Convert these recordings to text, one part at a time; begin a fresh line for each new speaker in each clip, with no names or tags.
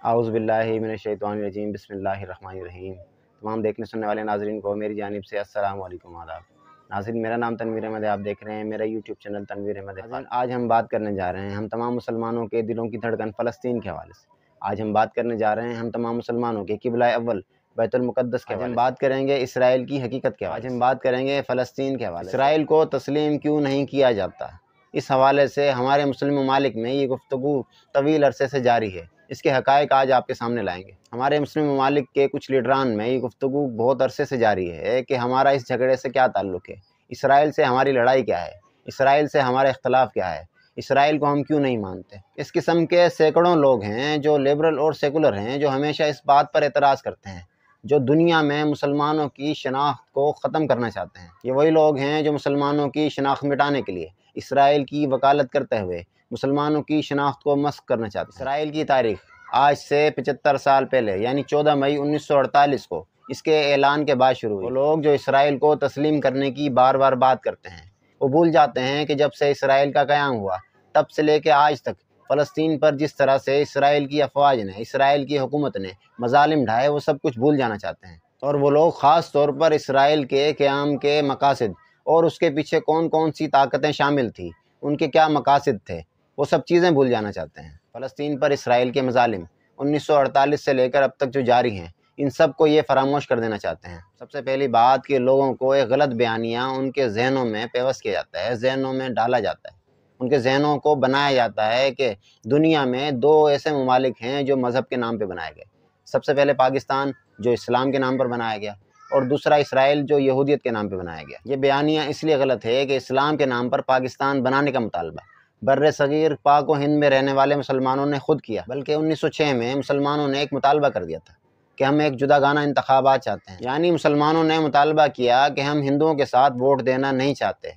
اعوذ باللہ من الشیطان الرجیم، بسم اللہ الرحمن الرحیم۔ تمام دیکھنے سننے والے ناظرین کو میری جانب سے السلام علیکم، آداب۔ ناظرین، میرا نام تنویر احمد ہے، آپ دیکھ رہے ہیں میرا یوٹیوب چینل تنویر احمد ہے۔ آج ہم بات کرنے جا رہے ہیں ہم تمام مسلمانوں کے دلوں کی دھڑکن فلسطین کے حوالے سے۔ آج ہم بات کرنے جا رہے ہیں ہم تمام مسلمانوں کے قبلہ اول بیت المقدس کے حوالے سے۔ ہم بات کریں گے اسرائیل کی حقیقت کے حوالے سے۔ آج ہم بات کریں گے فلسطین کے حوالے سے۔ اسرائیل کو تسلیم کیوں نہیں کیا جاتا، اس حوالے سے ہمارے مسلم ممالک میں یہ گفتگو طویل عرصے سے جاری ہے۔ اس کے حقائق آج آپ کے سامنے لائیں گے۔ ہمارے مسلم ممالک کے کچھ لیڈران میں یہ گفتگو بہت عرصے سے جاری ہے کہ ہمارا اس جھگڑے سے کیا تعلق ہے، اسرائیل سے ہماری لڑائی کیا ہے، اسرائیل سے ہمارا اختلاف کیا ہے، اسرائیل کو ہم کیوں نہیں مانتے۔ اس قسم کے سینکڑوں لوگ ہیں جو لیبرل اور سیکولر ہیں، جو ہمیشہ اس بات پر اعتراض کرتے ہیں، جو دنیا میں مسلمانوں کی شناخت کو ختم کرنا چاہتے ہیں۔ یہ وہی لوگ ہیں جو مسلمانوں کی شناخت مٹانے کے لیے اسرائیل کی وکالت کرتے ہوئے مسلمانوں کی شناخت کو مسخ کرنا چاہتے ہیں۔ اسرائیل کی تاریخ آج سے 75 سال پہلے یعنی 14 مئی 1948 کو اس کے اعلان کے بعد شروع ہوئی۔ وہ لوگ جو اسرائیل کو تسلیم کرنے کی بار بار بات کرتے ہیں، وہ بھول جاتے ہیں کہ جب سے اسرائیل کا قیام ہوا تب سے لے کے آج تک فلسطین پر جس طرح سے اسرائیل کی افواج نے، اسرائیل کی حکومت نے مظالم ڈھائے، وہ سب کچھ بھول جانا چاہتے ہیں۔ اور وہ لوگ خاص طور پر اسرائیل کے قیام کے مقاصد اور اس کے پیچھے کون کون سی طاقتیں شامل تھیں، ان کے کیا مقاصد تھے، وہ سب چیزیں بھول جانا چاہتے ہیں۔ فلسطین پر اسرائیل کے مظالم 1948 سے لے کر اب تک جو جاری ہیں، ان سب کو یہ فراموش کر دینا چاہتے ہیں۔ سب سے پہلی بات کہ لوگوں کو ایک غلط بیانیہ ان کے ذہنوں میں پیوست کیا جاتا ہے، ذہنوں میں ڈالا جاتا ہے، ان کے ذہنوں کو بنایا جاتا ہے کہ دنیا میں دو ایسے ممالک ہیں جو مذہب کے نام پہ بنائے گئے۔ سب سے پہلے پاکستان جو اسلام کے نام پر بنایا گیا، اور دوسرا اسرائیل جو یہودیت کے نام پہ بنایا گیا۔ یہ بیانیہ اس لیے غلط ہے کہ اسلام کے نام پر پاکستان بنانے کا مطالبہ بر صغیر پاک و ہند میں رہنے والے مسلمانوں نے خود کیا، بلکہ 1906 میں مسلمانوں نے ایک مطالبہ کر دیا تھا کہ ہم ایک جداگانہ انتخابات چاہتے ہیں۔ یعنی مسلمانوں نے مطالبہ کیا کہ ہم ہندوؤں کے ساتھ ووٹ دینا نہیں چاہتے،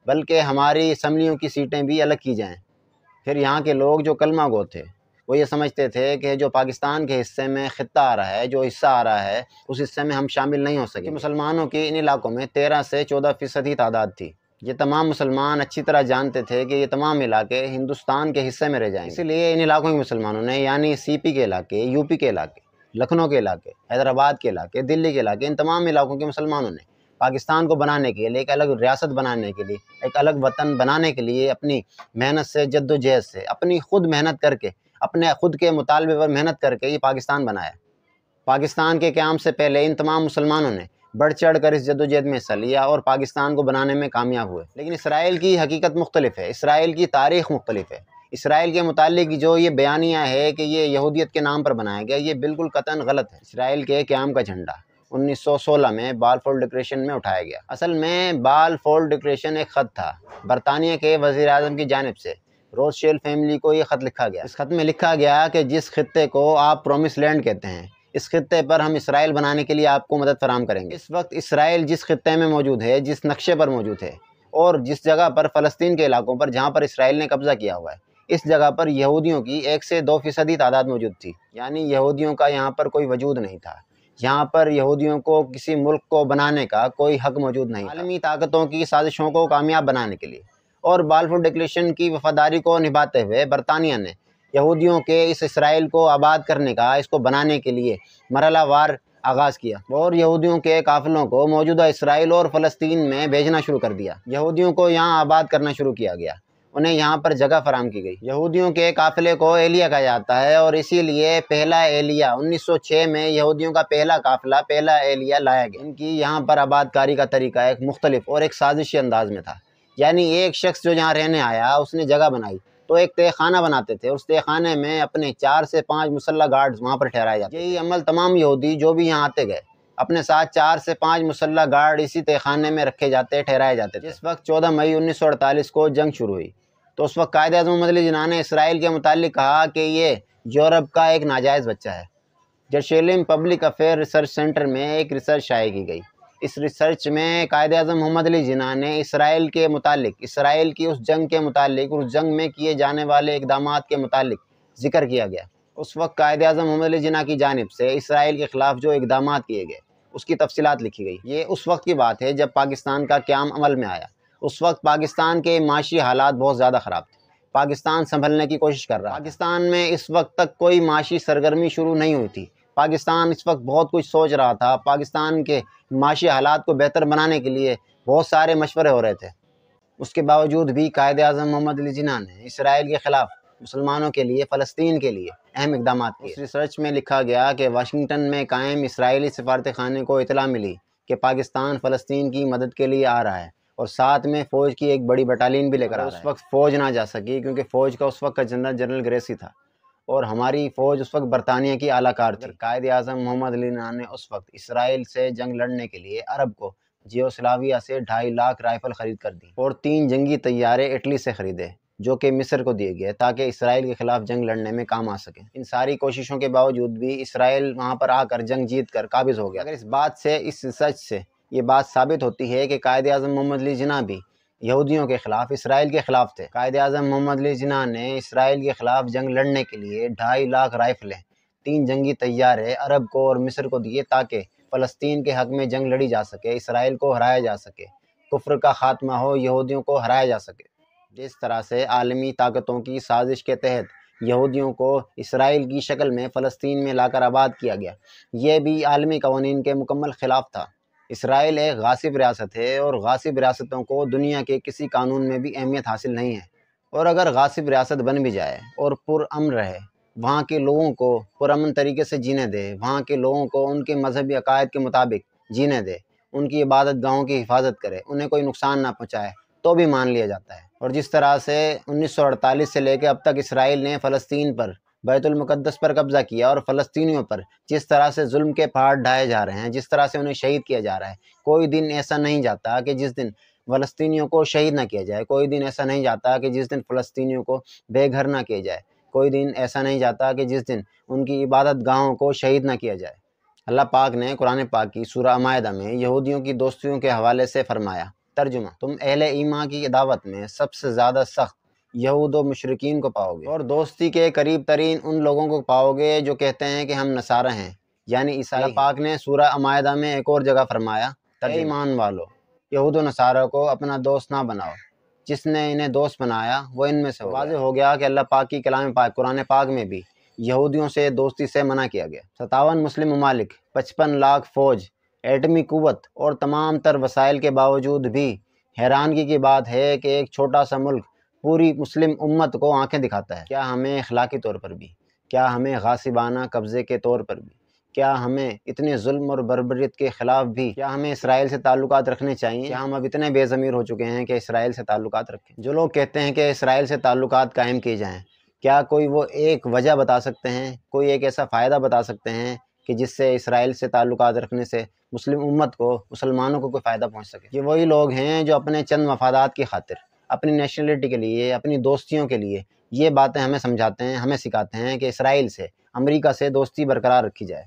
بلکہ ہماری اسمبلیوں کی سیٹیں بھی الگ کی جائیں۔ پھر یہاں کے لوگ جو کلمہ گو تھے، وہ یہ سمجھتے تھے کہ جو پاکستان کے حصے میں خطہ آ رہا ہے، جو حصہ آ رہا ہے، اس حصے میں ہم شامل نہیں ہو سکے۔ مسلمانوں کی ان علاقوں میں 13 سے 14% ہی تعداد تھی۔ یہ تمام مسلمان اچھی طرح جانتے تھے کہ یہ تمام علاقے ہندوستان کے حصے میں رہ جائیں گے، اسی لیے ان علاقوں کے مسلمانوں نے، یعنی سی پی کے علاقے، یو پی کے علاقے، لکھنؤ کے علاقے، حیدرآباد کے علاقے، دلی کے علاقے، ان تمام علاقوں کے مسلمانوں نے پاکستان کو بنانے کے لیے، ایک الگ ریاست بنانے کے لیے، ایک الگ وطن بنانے کے لیے اپنی محنت سے، جد و جہد سے، اپنی خود محنت کر کے، اپنے خود کے مطالبے پر محنت کر کے یہ پاکستان بنایا۔ پاکستان کے قیام سے پہلے ان تمام مسلمانوں نے بڑھ چڑھ کر اس جد و جہد میں حصہ لیا اور پاکستان کو بنانے میں کامیاب ہوئے۔ لیکن اسرائیل کی حقیقت مختلف ہے، اسرائیل کی تاریخ مختلف ہے۔ اسرائیل کے متعلق جو یہ بیانیہ ہے کہ یہ یہودیت کے نام پر بنایا گیا، یہ بالکل قطعاً غلط ہے۔ اسرائیل کے قیام کا جھنڈا 1916 میں بالفور ڈکلیریشن میں اٹھایا گیا۔ اصل میں بالفور ڈکلیریشن ایک خط تھا، برطانیہ کے وزیر اعظم کی جانب سے روتشیلڈ فیملی کو یہ خط لکھا گیا۔ اس خط میں لکھا گیا کہ جس خطے کو آپ پرومس لینڈ کہتے ہیں، اس خطے پر ہم اسرائیل بنانے کے لیے آپ کو مدد فراہم کریں گے۔ اس وقت اسرائیل جس خطے میں موجود ہے، جس نقشے پر موجود ہے، اور جس جگہ پر فلسطین کے علاقوں پر جہاں پر اسرائیل نے قبضہ کیا ہوا ہے، اس جگہ پر یہودیوں کی 1 سے 2% تعداد موجود تھی۔ یعنی یہودیوں کا یہاں پر کوئی وجود نہیں تھا، یہاں پر یہودیوں کو کسی ملک کو بنانے کا کوئی حق موجود نہیں تھا۔ عالمی طاقتوں کی سازشوں کو کامیاب بنانے کے لیے اور بالفور ڈکلیریشن کی وفاداری کو نبھاتے ہوئے برطانیہ نے یہودیوں کے اس اسرائیل کو آباد کرنے کا، اس کو بنانے کے لیے مرحلہ وار آغاز کیا، اور یہودیوں کے قافلوں کو موجودہ اسرائیل اور فلسطین میں بھیجنا شروع کر دیا۔ یہودیوں کو یہاں آباد کرنا شروع کیا گیا، انہیں یہاں پر جگہ فراہم کی گئی۔ یہودیوں کے قافلے کو ایلیا کہا جاتا ہے، اور اسی لیے پہلا ایلیا 1906 میں یہودیوں کا پہلا قافلہ، پہلا ایلیا لایا گیا۔ ان کی یہاں پر آباد کاری کا طریقہ ایک مختلف اور ایک سازشی انداز میں تھا۔ یعنی ایک شخص جو یہاں رہنے آیا، اس نے جگہ بنائی تو ایک تہہ خانہ بناتے تھے، اس تہہ خانے میں اپنے 4 سے 5 مسلح گارڈز وہاں پر ٹھہرائے جاتے۔ یہی عمل تمام یہودی جو بھی یہاں آتے گئے، اپنے ساتھ 4 سے 5 مسلح گارڈ اسی تہہ خانے میں رکھے جاتے، ٹھہرائے جاتے تھے۔ جس وقت 14 مئی 1948 کو جنگ شروع ہوئی تو اس وقت قائد اعظم محمد علی جناح نے اسرائیل کے متعلق کہا کہ یہ یورپ کا ایک ناجائز بچہ ہے۔ جرشیلم پبلک افیئر ریسرچ سینٹر میں ایک ریسرچ شائع کی گئی۔ اس ریسرچ میں قائد اعظم محمد علی جناح نے اسرائیل کے متعلق، اسرائیل کی اس جنگ کے متعلق، اس جنگ میں کیے جانے والے اقدامات کے متعلق ذکر کیا گیا۔ اس وقت قائد اعظم محمد علی جناح کی جانب سے اسرائیل کے خلاف جو اقدامات کیے گئے، اس کی تفصیلات لکھی گئی۔ یہ اس وقت کی بات ہے جب پاکستان کا قیام عمل میں آیا۔ اس وقت پاکستان کے معاشی حالات بہت زیادہ خراب تھے، پاکستان سنبھلنے کی کوشش کر رہا ہے۔ پاکستان میں اس وقت تک کوئی معاشی سرگرمی شروع نہیں ہوئی تھی۔ پاکستان اس وقت بہت کچھ سوچ رہا تھا۔ پاکستان کے معاشی حالات کو بہتر بنانے کے لیے بہت سارے مشورے ہو رہے تھے۔ اس کے باوجود بھی قائد اعظم محمد علی جناح نے اسرائیل کے خلاف مسلمانوں کے لیے، فلسطین کے لیے اہم اقدامات کیے۔ اس ریسرچ میں لکھا گیا کہ واشنگٹن میں قائم اسرائیلی سفارت خانے کو اطلاع ملی کہ پاکستان فلسطین کی مدد کے لیے آ رہا ہے اور ساتھ میں فوج کی ایک بڑی بٹالین بھی لے کر آ رہا ہے۔ اس وقت فوج نہ جا سکی کیونکہ فوج کا اس وقت کا جنرل گریسی تھا اور ہماری فوج اس وقت برطانیہ کی اعلیٰ کار تھی۔ قائد اعظم محمد علی جناح نے اس وقت اسرائیل سے جنگ لڑنے کے لیے عرب کو جیوسلاویہ سے 2.5 لاکھ رائفل خرید کر دی اور 3 جنگی طیارے اٹلی سے خریدے جو کہ مصر کو دیے گئے تاکہ اسرائیل کے خلاف جنگ لڑنے میں کام آ سکیں۔ ان ساری کوششوں کے باوجود بھی اسرائیل وہاں پر آ کر جنگ جیت کر قابض ہو گیا۔ اگر اس ریسرچ سے یہ بات ثابت ہوتی ہے کہ قائد اعظم محمد علی جناح بھی یہودیوں کے خلاف، اسرائیل کے خلاف تھے۔ قائد اعظم محمد علی جناح نے اسرائیل کے خلاف جنگ لڑنے کے لیے 2.5 لاکھ رائفلیں، 3 جنگی طیارے عرب کو اور مصر کو دیے تاکہ فلسطین کے حق میں جنگ لڑی جا سکے، اسرائیل کو ہرایا جا سکے، کفر کا خاتمہ ہو، یہودیوں کو ہرایا جا سکے۔ جس طرح سے عالمی طاقتوں کی سازش کے تحت یہودیوں کو اسرائیل کی شکل میں فلسطین میں لا کر آباد کیا گیا، یہ بھی عالمی قوانین کے مکمل خلاف تھا۔ اسرائیل ایک غاصب ریاست ہے اور غاصب ریاستوں کو دنیا کے کسی قانون میں بھی اہمیت حاصل نہیں ہے، اور اگر غاصب ریاست بن بھی جائے اور پرامن رہے، وہاں کے لوگوں کو پرامن طریقے سے جینے دے، وہاں کے لوگوں کو ان کے مذہبی عقائد کے مطابق جینے دے، ان کی عبادت گاہوں کی حفاظت کرے، انہیں کوئی نقصان نہ پہنچائے، تو بھی مان لیا جاتا ہے۔ اور جس طرح سے 1948 سے لے کے اب تک اسرائیل نے فلسطین پر، بیت المقدس پر قبضہ کیا اور فلسطینیوں پر جس طرح سے ظلم کے پہاڑ ڈھائے جا رہے ہیں، جس طرح سے انہیں شہید کیا جا رہا ہے، کوئی دن ایسا نہیں جاتا کہ جس دن فلسطینیوں کو شہید نہ کیا جائے، کوئی دن ایسا نہیں جاتا کہ جس دن فلسطینیوں کو بے گھر نہ کیا جائے، کوئی دن ایسا نہیں جاتا کہ جس دن ان کی عبادت گاہوں کو شہید نہ کیا جائے۔ اللہ پاک نے قرآن پاک کی سورہ مائدہ میں یہودیوں کی دوستیوں کے حوالے سے فرمایا، ترجمہ: تم اہل ایمان کی دعوت میں سب سے زیادہ سخت یہود و مشرکین کو پاؤ گے اور دوستی کے قریب ترین ان لوگوں کو پاؤ گے جو کہتے ہیں کہ ہم نصارہ ہیں، یعنی عیسائی۔ اللہ پاک نے سورہ مائدہ میں ایک اور جگہ فرمایا، اے ایمان والو، یہود و نصارہ کو اپنا دوست نہ بناؤ، جس نے انہیں دوست بنایا وہ ان میں سے واضح ہو گیا کہ اللہ پاک کی کلام پاک قرآن پاک میں بھی یہودیوں سے دوستی سے منع کیا گیا۔ 57 مسلم ممالک، 55 لاکھ فوج، ایٹمی قوت اور تمام تر وسائل کے باوجود بھی حیرانگی کی بات ہے کہ ایک چھوٹا سا ملک پوری مسلم امت کو آنکھیں دکھاتا ہے۔ کیا ہمیں اخلاقی طور پر بھی، کیا ہمیں غاصبانہ قبضے کے طور پر بھی، کیا ہمیں اتنے ظلم اور بربریت کے خلاف بھی، کیا ہمیں اسرائیل سے تعلقات رکھنے چاہیے؟ کیا ہم اب اتنے بے ضمیر ہو چکے ہیں کہ اسرائیل سے تعلقات رکھیں؟ جو لوگ کہتے ہیں کہ اسرائیل سے تعلقات قائم کیے جائیں، کیا کوئی وہ ایک وجہ بتا سکتے ہیں، کوئی ایک ایسا فائدہ بتا سکتے ہیں کہ جس سے اسرائیل سے تعلقات رکھنے سے مسلم امت کو، مسلمانوں کو کوئی فائدہ پہنچ سکے؟ یہ وہی لوگ ہیں جو اپنے چند مفادات کی خاطر، اپنی نیشنلٹی کے لیے، اپنی دوستیوں کے لیے یہ باتیں ہمیں سمجھاتے ہیں، ہمیں سکھاتے ہیں کہ اسرائیل سے، امریکہ سے دوستی برقرار رکھی جائے۔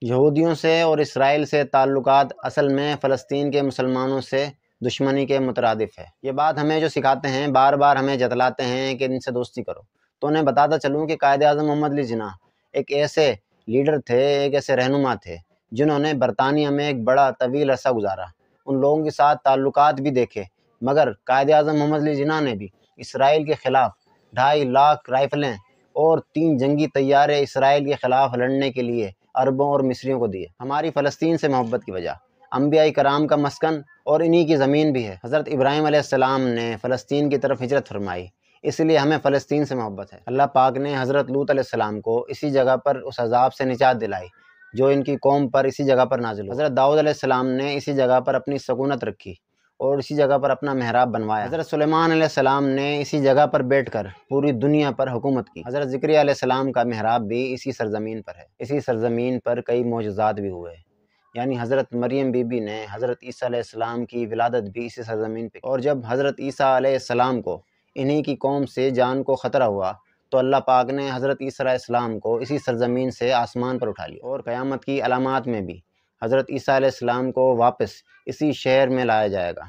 یہودیوں سے اور اسرائیل سے تعلقات اصل میں فلسطین کے مسلمانوں سے دشمنی کے مترادف ہے۔ یہ بات ہمیں جو سکھاتے ہیں، بار بار ہمیں جتلاتے ہیں کہ ان سے دوستی کرو، تو انہیں بتاتا چلوں کہ قائد اعظم محمد علی جناح ایک ایسے لیڈر تھے، ایک ایسے رہنما تھے جنہوں نے برطانیہ میں ایک بڑا طویل عرصہ گزارا، ان لوگوں کے ساتھ تعلقات بھی دیکھے، مگر قائد اعظم محمد علی جناح نے بھی اسرائیل کے خلاف 2.5 لاکھ رائفلیں اور 3 جنگی طیارے اسرائیل کے خلاف لڑنے کے لیے عربوں اور مصریوں کو دیے۔ ہماری فلسطین سے محبت کی وجہ انبیاء کرام کا مسکن اور انہی کی زمین بھی ہے۔ حضرت ابراہیم علیہ السلام نے فلسطین کی طرف ہجرت فرمائی، اس لیے ہمیں فلسطین سے محبت ہے۔ اللہ پاک نے حضرت لوط علیہ السلام کو اسی جگہ پر اس عذاب سے نجات دلائی جو ان کی قوم پر اسی جگہ پر نازل ہوا۔ حضرت داؤد علیہ السلام نے اسی جگہ پر اپنی سکونت رکھی اور اسی جگہ پر اپنا محراب بنوایا۔ حضرت سلیمان علیہ السلام نے اسی جگہ پر بیٹھ کر پوری دنیا پر حکومت کی۔ حضرت زکریا علیہ السلام کا محراب بھی اسی سرزمین پر ہے۔ اسی سرزمین پر کئی معجزات بھی ہوئے، یعنی حضرت مریم بی بی نے حضرت عیسیٰ علیہ السلام کی ولادت بھی اسی سرزمین پہ کی۔ اور جب حضرت عیسیٰ علیہ السلام کو انہی کی قوم سے جان کو خطرہ ہوا تو اللہ پاک نے حضرت عیسیٰ علیہ السلام کو اسی سرزمین سے آسمان پر اٹھا لیا، اور قیامت کی علامات میں بھی حضرت عیسیٰ علیہ السلام کو واپس اسی شہر میں لایا جائے گا،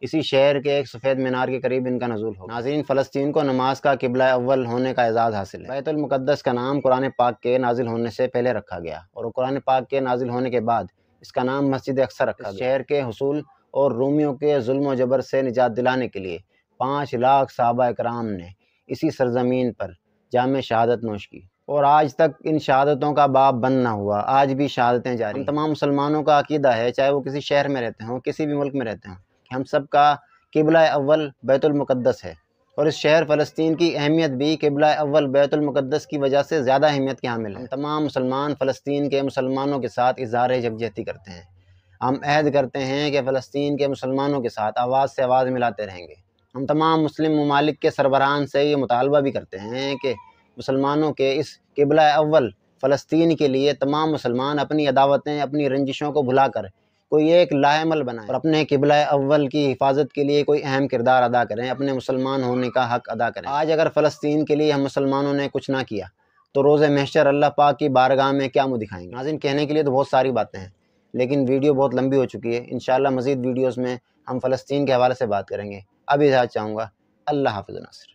اسی شہر کے ایک سفید مینار کے قریب ان کا نزول ہوگا۔ ناظرین، فلسطین کو نماز کا قبلہ اول ہونے کا اعزاز حاصل ہے۔ بیت المقدس کا نام قرآن پاک کے نازل ہونے سے پہلے رکھا گیا اور قرآن پاک کے نازل ہونے کے بعد اس کا نام مسجد اقصی رکھا گیا۔ شہر کے حصول اور رومیوں کے ظلم و جبر سے نجات دلانے کے لیے 5 لاکھ صحابہ کرام نے اسی سرزمین پر جام شہادت نوش کی، اور آج تک ان شہادتوں کا باب بند نہ ہوا، آج بھی شہادتیں جاری ہیں۔ تمام مسلمانوں کا عقیدہ ہے، چاہے وہ کسی شہر میں رہتے ہوں، کسی بھی ملک میں رہتے ہوں، کہ ہم سب کا قبلہ اول بیت المقدس ہے، اور اس شہر فلسطین کی اہمیت بھی قبلہ اول بیت المقدس کی وجہ سے زیادہ اہمیت کے حامل ہے۔ ہم تمام مسلمان فلسطین کے مسلمانوں کے ساتھ اظہار یکجہتی کرتے ہیں۔ ہم عہد کرتے ہیں کہ فلسطین کے مسلمانوں کے ساتھ آواز سے آواز ملاتے رہیں گے۔ ہم تمام مسلم ممالک کے سربراہان سے یہ مطالبہ بھی کرتے ہیں کہ مسلمانوں کے اس قبلہ اول فلسطین کے لیے تمام مسلمان اپنی عداوتیں، اپنی رنجشوں کو بھلا کر کوئی ایک لاہ عمل بنائیں اور اپنے قبلہ اول کی حفاظت کے لیے کوئی اہم کردار ادا کریں، اپنے مسلمان ہونے کا حق ادا کریں۔ آج اگر فلسطین کے لیے ہم مسلمانوں نے کچھ نہ کیا تو روز محشر اللہ پاک کی بارگاہ میں کیا منہ دکھائیں گے؟ ناظرین، کہنے کے لیے تو بہت ساری باتیں ہیں، لیکن ویڈیو بہت لمبی ہو چکی ہے۔ انشاءاللہ مزید ویڈیوز میں ہم فلسطین کے حوالے سے بات کریں گے۔ اب اجازت چاہوں گا۔ اللہ حافظ ناصر۔